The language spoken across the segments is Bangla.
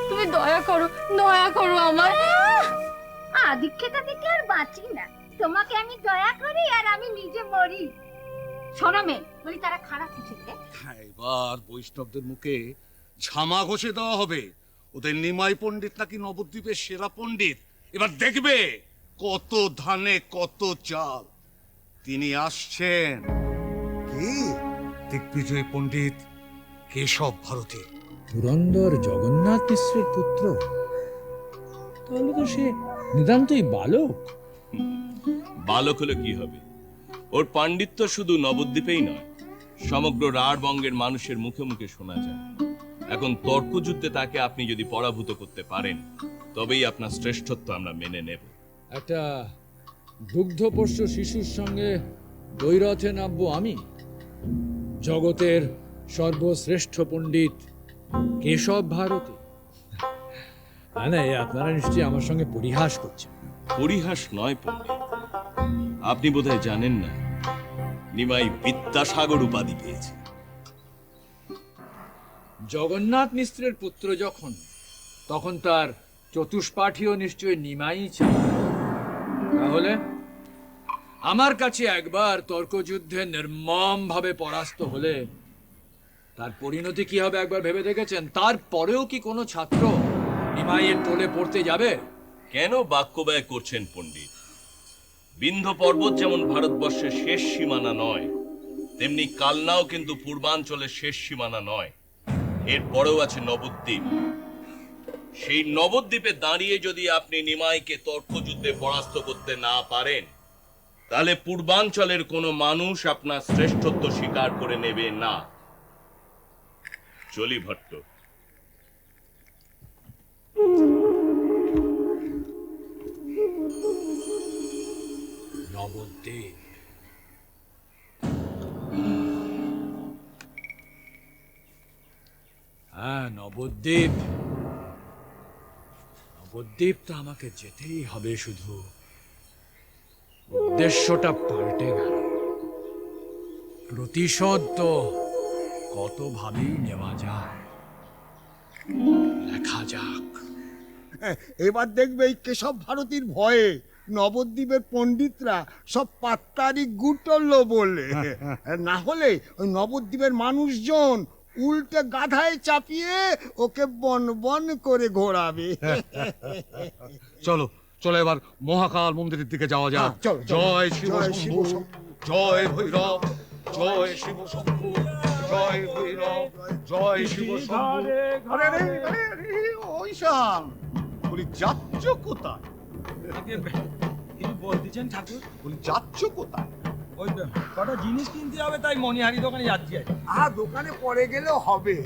তুমি দয়া করো আমার। আদিক্ষেতা থেকে আর বাঁচি না, তোমাকে আমি দয়া করি আর আমি নিজে মরি। শোনো মেয়ে, বলি তারা খারাপ হিসেবে। এবার বৈষ্ণবদের মুখে ঝামা ঘষে দেওয়া হবে। ওদের নিমাই পণ্ডিত নাকি নবদ্বীপের সেরা পণ্ডিত। এবার দেখবে কত ধানে কত চাল। তিনি আসছেন। কি দিগ্বিজয় পণ্ডিত কেশব ভারতী, পুরন্দর জগন্নাথ মিশ্রের পুত্র। তাহলে তো সে নিতান্তই বালক। বালক হলে কি হবে? ওর পাণ্ডিত্য শুধু নবদ্বীপেই নয়, সমগ্র রাঢ়বঙ্গের মানুষের মুখে মুখে শোনা যায়। এখন তর্কযুদ্ধে তাকে আপনি যদি পরাভূত করতে পারেন, তবেই আপনার শ্রেষ্ঠত্ব আমরা মেনে নেব। একটা দুগ্ধপোষ্য শিশুর সঙ্গে দ্বৈরথে নামবো আমি? জগতের সর্বশ্রেষ্ঠ পণ্ডিত কেশব ভারতী? না, আপনারা নিশ্চয়ই আমার সঙ্গে পরিহাস করছেন। পরিহাস নয় পণ্ডিত, আপনি বোধহয় জানেন না, নিমাই বিদ্যাসাগর উপাধি পেয়েছে। জগন্নাথ মিশ্রের পুত্র যখন, তখন তার চতুষ্পাঠীও নিশ্চয়ই নিমাই ছিল। তাহলে আমার কাছে একবার তর্কযুদ্ধে নির্মম ভাবে পরাস্ত হলে তার পরিণতি কি হবে একবার ভেবে দেখেছেন? তারপরেও কি কোনো ছাত্র নিমাইয়ের টোলে পড়তে যাবে? কেন বাক্য ব্যয় করছেন পণ্ডিত? বিন্ধ্য পর্বত যেমন ভারতবর্ষের শেষ সীমানা নয়, তেমনি কালনাও কিন্তু পূর্বাঞ্চলের শেষ সীমানা নয়। এর পরেও আছে নবদ্বীপ। সেই নবদ্বীপে দাঁড়িয়ে যদি আপনি নিমাইকে তর্কযুদ্ধে পরাস্ত করতে না পারেন, তাহলে পূর্বাঞ্চলের কোনো মানুষ আপনার শ্রেষ্ঠত্ব স্বীকার করে নেবে না। চলি ভট্ট। নবদ্বীপ, হ্যাঁ নবদ্বীপ। নবদ্বীপ তো আমাকে যেতেই হবে, শুধু উদ্দেশ্যটা পাল্টে গেল। প্রতিশোধ তো কত ভাবেই নেওয়া যায়, দেখা যাক। এবার দেখবে এই কেশব ভারতীর ভয়ে নবদ্বীপের পণ্ডিতরা সব পাত্তারি গুটল বলে। না হলে ওই নবদ্বীপের মানুষজন উল্টে গাধায় চাপিয়ে ওকে বন বন করে ঘোরাবে। চলো চলো এবার মহাকাল মন্দিরের দিকে যাওয়া যাক। জয় শিব শম্ভু, জয় ভৈরব, জয় শিব শম্ভু, জয় ভৈরব, জয় শিব শম্ভু। ওই শাম বলি, যাচ্ছ কোথায়? বলতেছেন ঠাকুর? বলি যাচ্ছ কোথায়? ওই কটা জিনিস কিনতে হবে, তাই মনিহারি দোকানে যাচ্ছি। দোকানে পরে গেলেও হবে,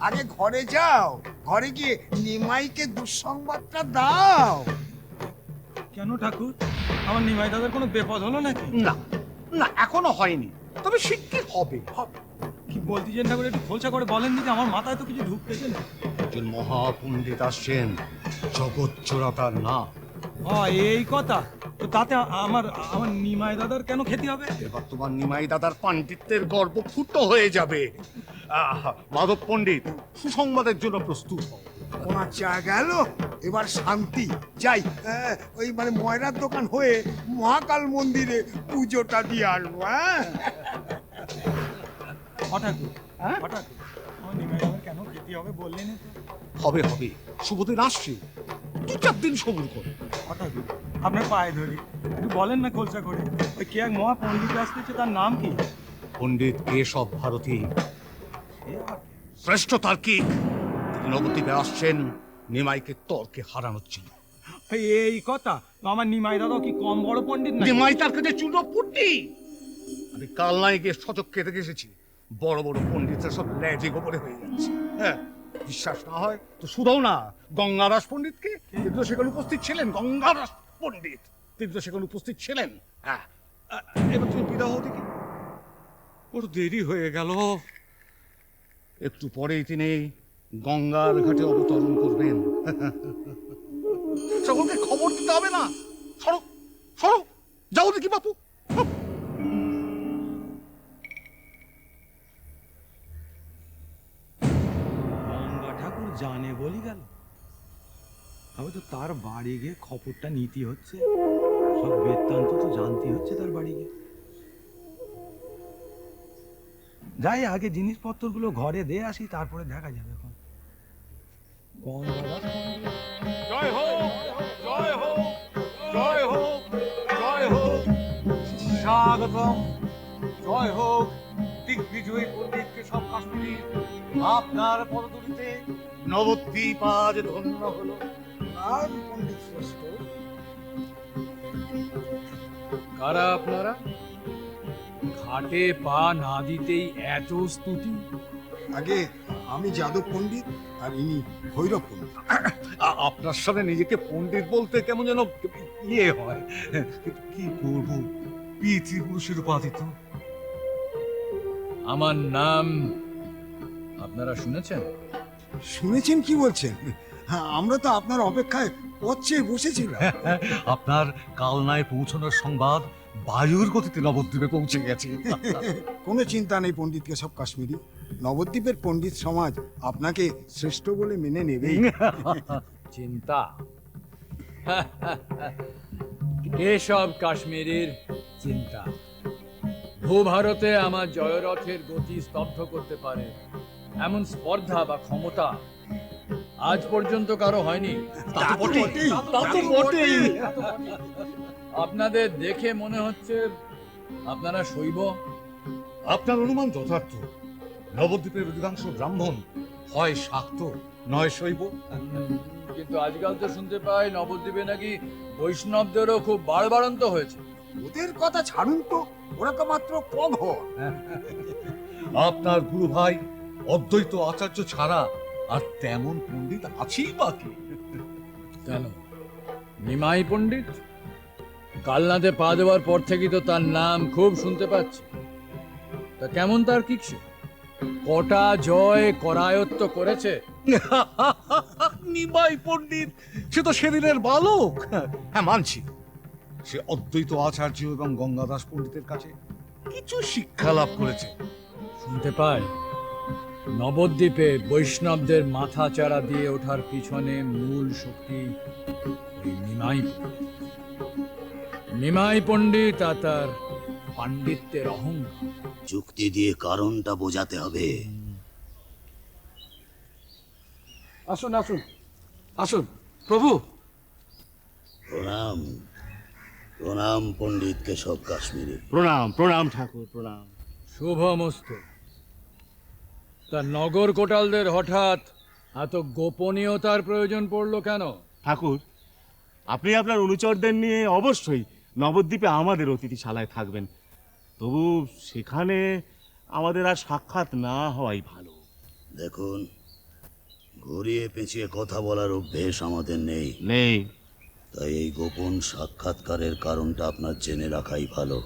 আগে ঘরে যাও। ঘরে গিয়ে নিমাইকে দুঃসংবাদটা দাও। কেন ঠাকুর, আমার নিমাই দাদার কোনো বিপদ হলো নাকি? না না, এখনো হয়নি, তবে শিগগির হবে। কি বলতিছেন ঠাকুর একটু খোলসা করে বলেন দিদি, আমার মাথায় তো কিছু ঢুকতেছে না। একজন মহাপণ্ডিত আসছেন, জগৎ জোড়া তার না। এই কথা তো তাতে আমার আমার নিমাই দাদার কেন খেতে হবে? এবার তোমার নিমাই দাদার পাণ্ডিত্যের গর্ব ফুট হয়ে যাবে। মাধব পণ্ডিত, সুসংবাদের জন্য প্রস্তুত হও। ওনার চা গেল, এবার শান্তি। যাই, ওই মানে ময়রার দোকান হয়ে মহাকাল মন্দিরে পুজোটা দিয়ে আসবো। হ্যাঁ, হঠাৎ হঠাৎ আমার নিমাই দাদার কেন খেতে হবে বললেন তো? হবে হবে, শুভদিন আসছে, 2-4 দিন সবুর করো। হঠাৎ আপনার পায়ে ধরি, একটু বলেন না খোলসা করে, ওই কে এক মহা পণ্ডিত আসতেছে, তার নাম কি? পণ্ডিত কেশব ভারতী, শ্রেষ্ঠ তার্কিক। তিনি নবদ্বীপে আসছেন নিমাইকে তর্কে হারানোর জন্য। এই কথা তো আমার নিমাই দাদা কি কম বড় পণ্ডিত না? নিমাই তার কাছে চূড়ো পুটি। আমি কাল নাই গিয়ে সচক্ষে দেখে এসেছি, বড় বড় পণ্ডিতরা সব ল্যাজে গোবরে হয়ে যাচ্ছে। হ্যাঁ, বিশ্বাস না হয় তো শুধাও না গঙ্গাদাস পণ্ডিতকে, তিনি তো সেখানে উপস্থিত ছিলেন। গঙ্গাদাস পণ্ডিত, তিনি তো সেখানে উপস্থিত ছিলেন। হ্যাঁ, এবার তুমি বিদায় হও দেখি, ওর দেরি হয়ে গেল। একটু পরেই তিনি গঙ্গার ঘাটে অবতরণ করবেন। সকলকে খবর দিতে হবে না? সরো সরো, যাও দেখি বাপু। গঙ্গা ঠাকুর জানে বলি গেল, তবে তো তার বাড়ি গিয়ে খবরটা নিতে হচ্ছে, সব বৃত্তান্ত তো জানতে হচ্ছে তার বাড়ি গিয়ে। যাই আগে জিনিসপত্রগুলো ঘরে দিয়ে আসি, তারপরে দেখা যাবে। এখন গঙ্গা জয় হোক, জয় হোক, জয় হোক, জয় হোক, স্বাগতম। জয় হোক দিগ্বিজয়ী পণ্ডিত কেশব কাশ্মীরি, আপনার পদধূলিতে নবদ্বীপ আজ ধন্য হলো। আর পণ্ডিত শ্রেষ্ঠ, কারা আপনারা? ঘাটে পা না দিতেই এত স্তুতি? আগে আমি যাদব পণ্ডিত, আর ইনি ভৈরব পণ্ডিত। আপনার সামনে নিজেকে পণ্ডিত বলতে কেমন যেন ইয়ে হয়, কিন্তু কি করবো, পিতৃপুরুষের উপাধি তো। আমার নাম আপনারা শুনেছেন? শুনেছেন কি বলছেন? হ্যাঁ, আমরা তো আপনার অপেক্ষায় পথ চেয়ে বসেছিলাম। আপনার কালনায় পৌঁছানোর সংবাদ বায়ুর গতিতে নবদ্বীপে পৌঁছে গেছে। কোনো চিন্তা নেই পণ্ডিত কেশব কাশ্মীরি, নবদ্বীপের পণ্ডিত সমাজ আপনাকে শ্রেষ্ঠ বলে মেনে নেবেই। চিন্তা? কেশব কাশ্মীরের চিন্তা ভূভারতে আমার জয়রথের গতি স্তব্ধ করতে পারে এমন স্পর্ধা বা ক্ষমতা আজ পর্যন্ত কারো হয়নি। তা তো বটেই, তা তো বটেই। আপনাদের দেখে মনে হচ্ছে আপনারা শৈব। আপনার অনুমান যথার্থ। নবদ্বীপের অধিকাংশ ব্রাহ্মণ হয় শাক্ত নয় শৈব। কিন্তু আজকাল তো শুনতে পাই নবদ্বীপে নাকি বৈষ্ণবদেরও খুব বাড়বাড়ন্ত হয়েছে। ওদের কথা ছাড়ুন তো, ওরা তো মাত্র পঘর। আপনার গুরু ভাই অদ্বৈত আচার্য ছাড়া আর তেমন পণ্ডিত আছেই বাকি। কেন নিমাই পণ্ডিত? কালনাতে পা দেওয়ার পর থেকেই তো তার নাম খুব শুনতে পাচ্ছি। তা কেমন তার কি সে? কটা জয় করায়ত্ত করেছে? নিমাই পণ্ডিত সে তো সেদিনের বালক। হ্যাঁ, মানছি সে অদ্বৈত আচার্য এবং গঙ্গাদাস পণ্ডিতের কাছে কিছু শিক্ষা লাভ করেছে। শুনতে পাই নবদ্বীপে বৈষ্ণবদের মাথা চারা দিয়ে ওঠার পিছনে মূল শক্তি ওই নিমাই পণ্ডিত। নিমাই পণ্ডিত আর তার পাণ্ডিত্যের অহংকার। যুক্তি দিয়ে কারণটা বোঝাতে হবে। আসুন আসুন আসুন প্রভু। প্রণাম প্রণাম পণ্ডিত কেশব কাশ্মীরি। প্রণাম প্রণাম ঠাকুর প্রণাম। শুভমস্তু। তা নগর কোটালদের হঠাৎ এত গোপনীয়তার প্রয়োজন পড়লো কেন? ঠাকুর, আপনি আপনার অনুচরদের নিয়ে অবশ্যই নবদ্বীপে আমাদের অতিথিশালায় থাকবেন, তবু সেখানে আমাদের আর সাক্ষাৎ না হওয়াই ভালো। দেখুন, ঘুরিয়ে পেঁচিয়ে কথা বলার অভ্যেস আমাদের নেই। তাই এই গোপন সাক্ষাৎকারের কারণটা আপনার জেনে রাখাই ভালো।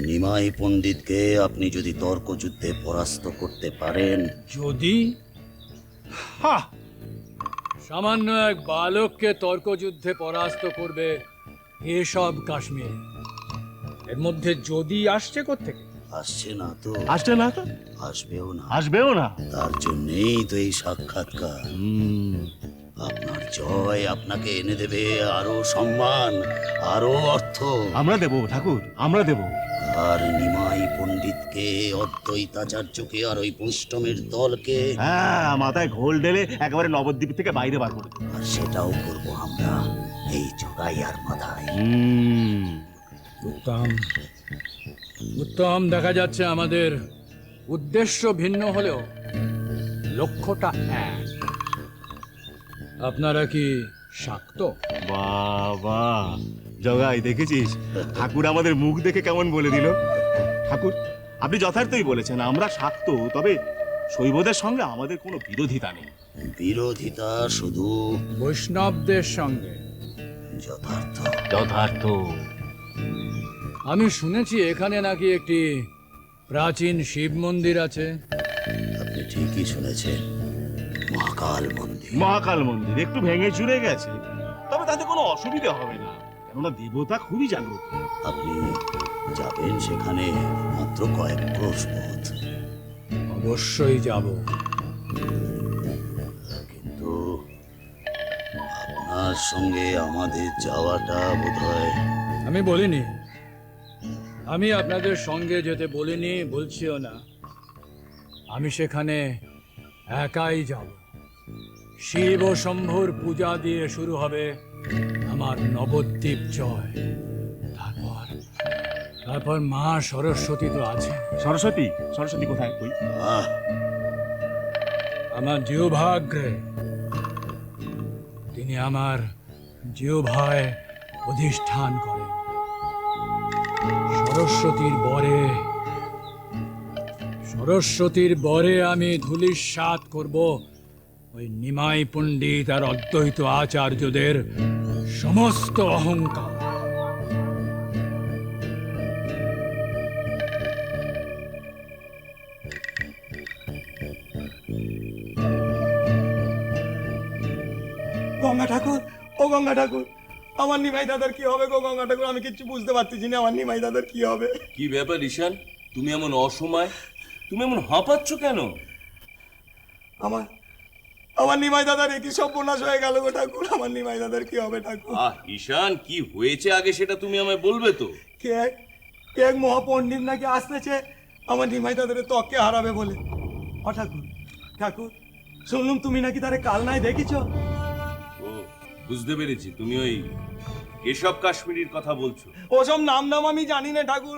নিমাই পণ্ডিতকে আপনি যদি তর্কযুদ্ধে পরাস্ত করতে পারেন, যদি হা সামান্য এক বালককে তর্কযুদ্ধে পরাস্ত করবে এসব কাশ্মীর, এর মধ্যে যদি আসছে কোত্থেকে? আসছে না তো, আসছে না তো, আসবেও না। আসবেও না। তার জন্যেই তো এই সাক্ষাৎকার। আপনার জয় আপনাকে এনে দেবে আরো সম্মান, আরো অর্থ। আমরা দেব ঠাকুর, আমরা দেব। আর নিমাই পণ্ডিতকে, অদ্বৈতাচার্যকে আর ওই বৈষ্ণবের দলকে, হ্যাঁ, মাথায় ঘোল ঢেলে একেবারে নবদ্বীপ থেকে বাইরে বার করে দেব। আর সেটাও করব আমরা এই জোগাইয়ার মাথায়। উত্তম, উত্তম। দেখা যাচ্ছে আমাদের উদ্দেশ্য ভিন্ন হলেও লক্ষ্যটা এক। আপনারা কি শাক্ত? বাবা জগাই, দেখেছিস ঠাকুর আমাদের মুখ দেখে কেমন বলে দিল। ঠাকুর, আপনি যথার্থই বলেছেন, আমরা শাক্ত, তবে শৈবদের সঙ্গে আমাদের কোনো বিরোধিতা নেই। বিরোধিতা শুধু বৈষ্ণবদের সঙ্গে। যথার্থ। যথার্থ। আমি শুনেছি এখানে নাকি একটি প্রাচীন শিব মন্দির আছে। আপনি ঠিকই শুনেছেন, মহাকাল মন্দির। মহাকাল মন্দির একটু ভেঙে চুরে গেছে, তবে তাতে কোনো অসুবিধা হবে না, কেননা দেবতা খুবই জাগ্রত। আপনি যাবেন সেখানে মাত্র কয়েক ক্রোশ পথ। অবশ্যই যাব, কিন্তু আপনার সঙ্গে আমাদের যাওয়াটা বোধহয়। আমি বলিনি, আমি আপনাদের সঙ্গে যেতে বলিনি, বলছিও না। আমি সেখানে একাই যাব। শিব ও শম্ভুর পূজা দিয়ে শুরু হবে আমার নবদ্বীপ জয়। তারপর মা সরস্বতী তো আছে। সরস্বতী? সরস্বতী কোথায়? কই? আমার জিহ্বাগ্রে, তিনি আমার জিহ্বায় অধিষ্ঠান করেন। সরস্বতীর বরে আমি ধূলিসাৎ করব ওই নিমাই পণ্ডিত আর অদ্বৈত আচার্যদের সমস্ত অহংকার। গঙ্গা ঠাকুর, ও গঙ্গা ঠাকুর, আমার নিমাই দাদার কি হবে গো গঙ্গা ঠাকুর? আমি কিচ্ছু বুঝতে পারতেছি না, আমার নিমাই দাদার কি হবে। কি ব্যাপার ঈশান, তুমি এমন অসময়, তুমি এমন হাঁপাচ্ছ কেন? আমার নিমাই দাদার একই সর্বনাশ হয়ে গেল গো ঠাকুর, আমার নিমাই দাদার কি হবে ঠাকুর? ঈশান, কি হয়েছে আগে সেটা তুমি আমায় বলবে তো? কে এক মহাপণ্ডিত নাকি আসতেছে আমার নিমাই দাদার ত্বককে হারাবে বলে। ও ঠাকুর, ঠাকুর, শুনলুম তুমি নাকি তারে কাল নাই দেখিছো। ও, বুঝতে পেরেছি, তুমি ওই কেশব কাশ্মীরির কথা বলছো। ওসব নাম আমি জানি না ঠাকুর,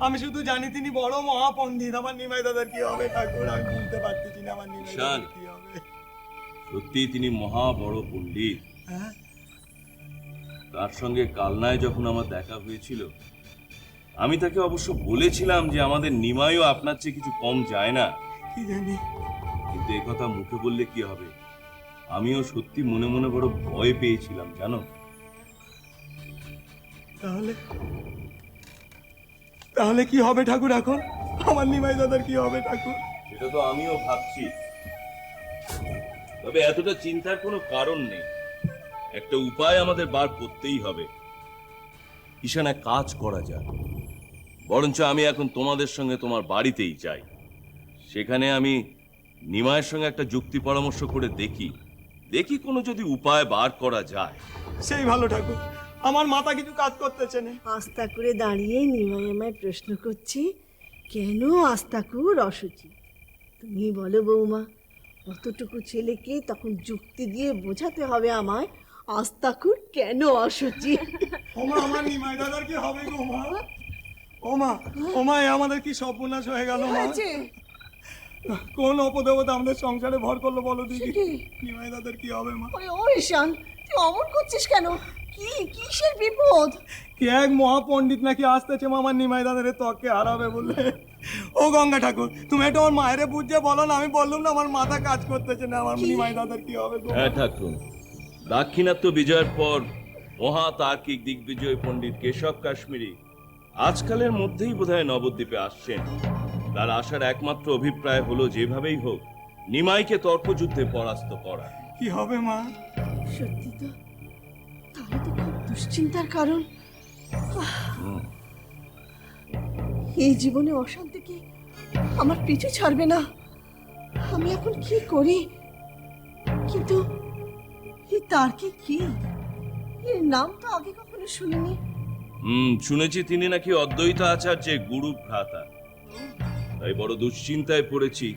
আমি শুধু জানি তিনি বড় মহাপণ্ডিত। আমার নিমাই দাদার কি হবে ঠাকুর? আমি বুঝতে পারতেছি না আমার নিমাই দাদার কি হবে। সত্যি তিনি মহা বড় পণ্ডিত। হ্যাঁ? তার সঙ্গে কালনায় যখন আমার দেখা হয়েছিল, আমি তাকে অবশ্য বলেছিলাম যে আমাদের নিমাইও আপনার চেয়ে কিছু কম যায় না। কি জানি, কিন্তু এ কথা মুখে বললে কি হবে, আমিও সত্যি মনে মনে বড় ভয় পেয়েছিলাম জানো। তাহলে কি হবে ঠাকুর এখন? আমার নিমাই দাদার কি হবে ঠাকুর? সেটা তো আমিও ভাবছি, তবে এতটা চিন্তার কোনো কারণ নেই। একটা উপায় আমাদের বার করতেই হবে। ঈশান, এক কাজ করা যায়, বরঞ্চ আমি এখন তোমাদের সঙ্গে তোমার বাড়িতেই যাই। সেখানে আমি নিমায়ের সঙ্গে একটা যুক্তি পরামর্শ করে দেখি কোনো যদি উপায় বার করা যায়। সেই ভালো ঠাকুর, আমার মাথা কিছু কাজ করতেছে না। আস্থা করে দাঁড়িয়ে নিমাই আমায় প্রশ্ন করছি, কেন আস্তাকুর অসুচি? তুমি বলো বৌমা, অতটুকু ছেলেকে তখন যুক্তি দিয়ে বোঝাতে হবে আমায় আস্তাকুর কেন অসুচি। ওমা, আমার নিমাই দাদার কি হবে গো মা? ওমা, এ আমাদের কি সর্বনাশ হয়ে গেল মা? কোন অপদেবতা আমাদের সংসারে ভর করলো বলো দেখি? নিমাই দাদার কি হবে মা? ও ঈশান, তুই অমন করছিস কেন? কি কিসের বিপদ? কি এক মহাপণ্ডিত নাকি আসতেছে আমার নিমাই দাদার ত্বককে হারাবে বলে। ও গঙ্গা ঠাকুর, তুমি একটু আমার মায়েরে বুঝে বলো না। আমি বললাম না আমার মাথা কাজ করতেছে না, আমার নিমাই দাদার কি হবে? হ্যাঁ ঠাকুর, দাক্ষিণাত্য বিজয়ের পর মহা তার্কিক দিগ্বিজয় পণ্ডিত কেশব কাশ্মীরি আজকালের মধ্যেই বোধহয় নবদ্বীপে আসছেন। তার আসার একমাত্র অভিপ্রায় হলো যেভাবেই হোক নিমাইকে তর্কযুদ্ধে পরাস্ত করা। কি হবে মা? সত্যি তো, তাহলে তো খুব দুশ্চিন্তার কারণ। এই জীবনে অশান্তি কি আমার পিছু ছাড়বে না? আমি এখন কি করি? কিন্তু এই তার্কি কি? এর নাম তো আগে কখনো শুনিনি। শুনেছি তিনি নাকি অদ্বৈত আচার্যের গুরু ভ্রাতা। তাই বড় দুশ্চিন্তায় পড়েছি।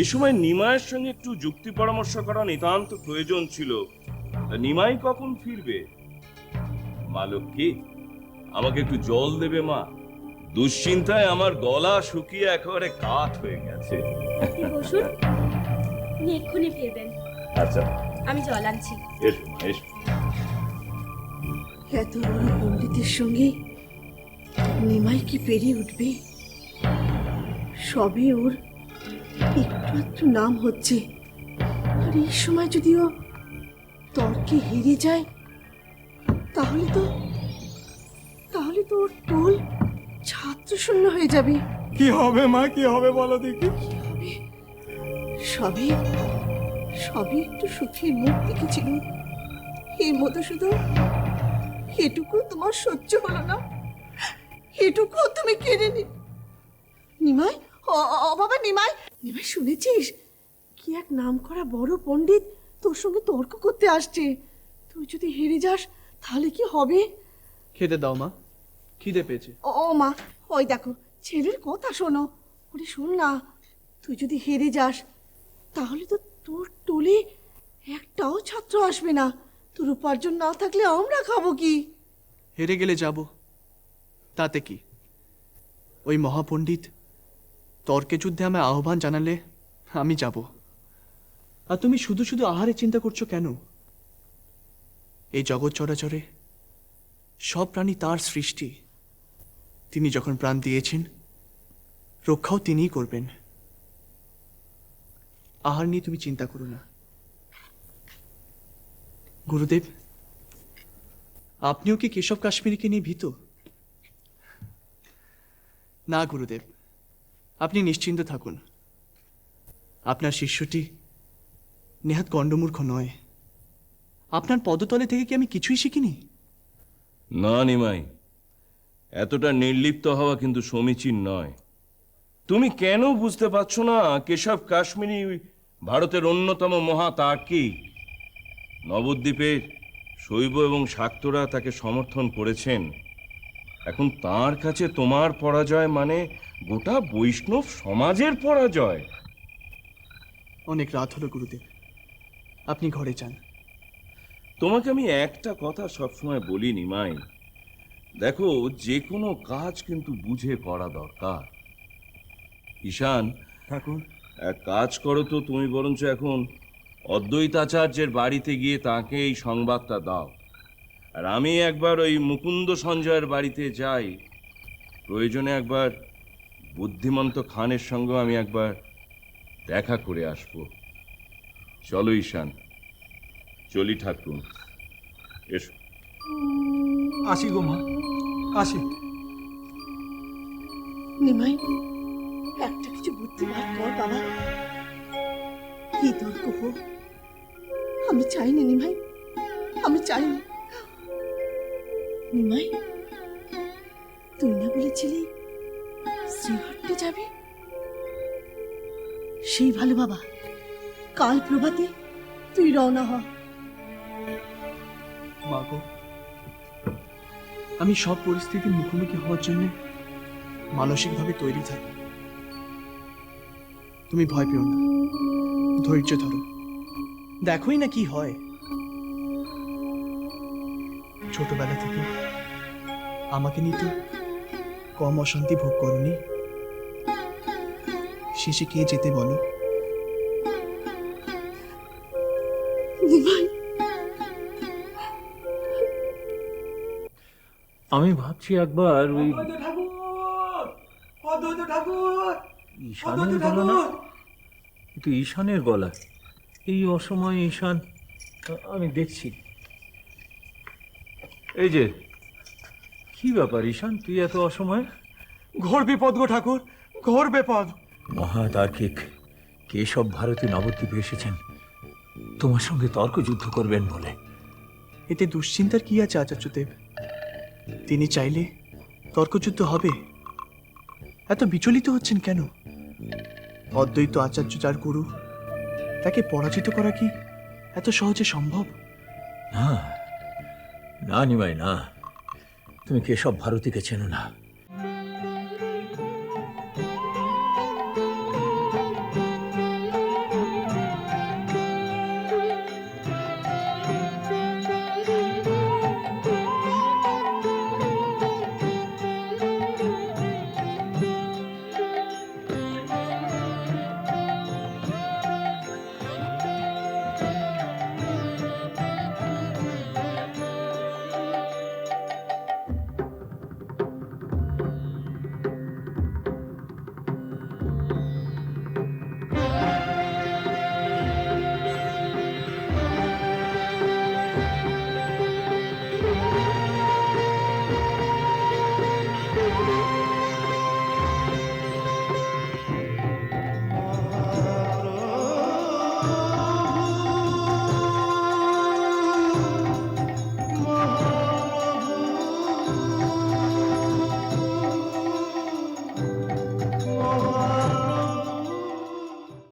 এ সময় নিমাইয়ের সঙ্গে একটু যুক্তি পরামর্শ করা নিতান্ত প্রয়োজন ছিল। তা নিমাই কখন ফিরবে? মা লক্ষ্মী, আমাকে একটু জল দেবে মা? দুশ্চিন্তায় আমার গলা শুকিয়ে একেবারে কাঠ হয়ে গেছে। আপনি বসুন, উনি এক্ষুনি ফিরবেন। আচ্ছা, আমি জল আনছি। এসো মা, এসো। এত বড় পণ্ডিতের সঙ্গে নিমাই কি পেরিয়ে উঠবে? সবই ওর একটু একটু নাম হচ্ছে, আর এই সময় যদি ও তর্কে হেরে যায় তাহলে তো ওর টোল ছাত্র শূন্য হয়ে যাবে। কি হবে মা, কি হবে বলো দেখি? কি হবে? সবই একটু সুখের মুখ দেখেছিল। এই মধুসূদন, এটুকু তোমার সহ্য হলো না? এটুকু তুমি কেড়ে নি? নিমাই, ও বাবা নিমাই, শুনেছিস কি এক নাম করা বড় পণ্ডিত তোর সঙ্গে তর্ক করতে আসছে? তুই যদি হেরে যাস তাহলে কি হবে? খেতে দাও মা, খিদে পেয়েছে। ও মা, ওই দেখো ছেলের কথা শোনো। ওরে শোন না, তুই যদি হেরে যাস তাহলে তো তোর টোলে একটাও ছাত্র আসবে না। তোর উপার্জন না থাকলে আমরা খাবো কি? হেরে গেলে যাব, তাতে কি? ওই মহাপণ্ডিত তর্কে যুদ্ধে আমায় আহ্বান জানালে আমি যাব। আর তুমি শুধু শুধু আহারে চিন্তা করছো কেন? এই জগৎ চরাচরে সব প্রাণী তার সৃষ্টি। তিনি যখন প্রাণ দিয়েছেন রক্ষাও তিনিই করবেন। আহার নিয়ে তুমি চিন্তা করো না। গুরুদেব, আপনিও কি কেশব কাশ্মীরকে নিয়ে ভীত? না গুরুদেব, আপনি নিশ্চিন্ত থাকুন। আপনার শিষ্যটি নেহাত গণ্ডমূর্খ নয়। আপনার পদতলে থেকে কি আমি কিছুই শিখিনি? না নিমাই, এতটা নির্লিপ্ত হওয়া কিন্তু সমীচীন নয়। তুমি কেন বুঝতে পারছো না কেশব কাশ্মীরি ভারতের অন্যতম মহাতার্কিক? নবদ্বীপের শৈব এবং শাক্তরা তাকে সমর্থন করেছেন। এখন তার কাছে তোমার পরাজয় মানে গোটা বৈষ্ণব সমাজের পরাজয়। অনেক রাত হলো গুরুদেব, আপনি ঘরে যান। তোমাকে আমি একটা কথা সবসময় বলি নিমাই, দেখো যে কোনো কাজ কিন্তু বুঝে করা দরকার। ঈশান ঠাকুর, এক কাজ করো তো, তুমি বরঞ্চ এখন অদ্বৈতাচার্যের বাড়িতে গিয়ে তাকে এই সংবাদটা দাও। আর আমি একবার ওই মুকুন্দ সঞ্জয়ের বাড়িতে যাই। প্রয়োজনে একবার বুদ্ধিমন্ত খানের সঙ্গে আমি একবার দেখা করে আসবো। চলো ঈশান, চলি ঠাকুর, এসো। আসি গো মা, আসি। নিমাই, একটা কিছু বুদ্ধি বার কর বাবা। কি তর্ক হোক, আমি চাইনি নিমাই, আমি চাইনি। নিমাই, তুই না বলেছিলি শ্রীহট্টে যাবি? সেই ভালো বাবা, কাল প্রভাতে তুই রওনা হ। মা গো, আমি সব পরিস্থিতির মুখোমুখি হওয়ার জন্য মানসিকভাবে তৈরি থাকি। তুমি ভয় পেও না, ধৈর্য ধরো, দেখোই না কি হয়। ছোটবেলা থেকে আমাকে নিয়ে তো কম অশান্তি ভোগ করনি। শেষে কে যেতে বলো? নিমাই, আমি ভাবছি একবার ওই ঈশানের গলা না, কিন্তু ঈশানের গলা এই অসময়ে ঈশান, আমি দেখছি এই যে কি ব্যাপার ঈশান, তুই এত অসময়ে? ঘোর বিপদ গো ঠাকুর, ঘোর বিপদ। মহাতার্কিক কেশব ভারতী নবদ্বীপে এসেছেন তোমার সঙ্গে তর্ক যুদ্ধ করবেন বলে। এতে দুশ্চিন্তার কি আছে আচার্যদেব? তিনি চাইলে তর্কযুদ্ধ হবে। এত বিচলিত হচ্ছেন কেন? অদ্বৈত আচার্য যার গুরু, তাকে পরাজিত করা কি এত সহজে সম্ভব? না না নিমাই না, তুমি কেশব ভারতীকে চেনো না।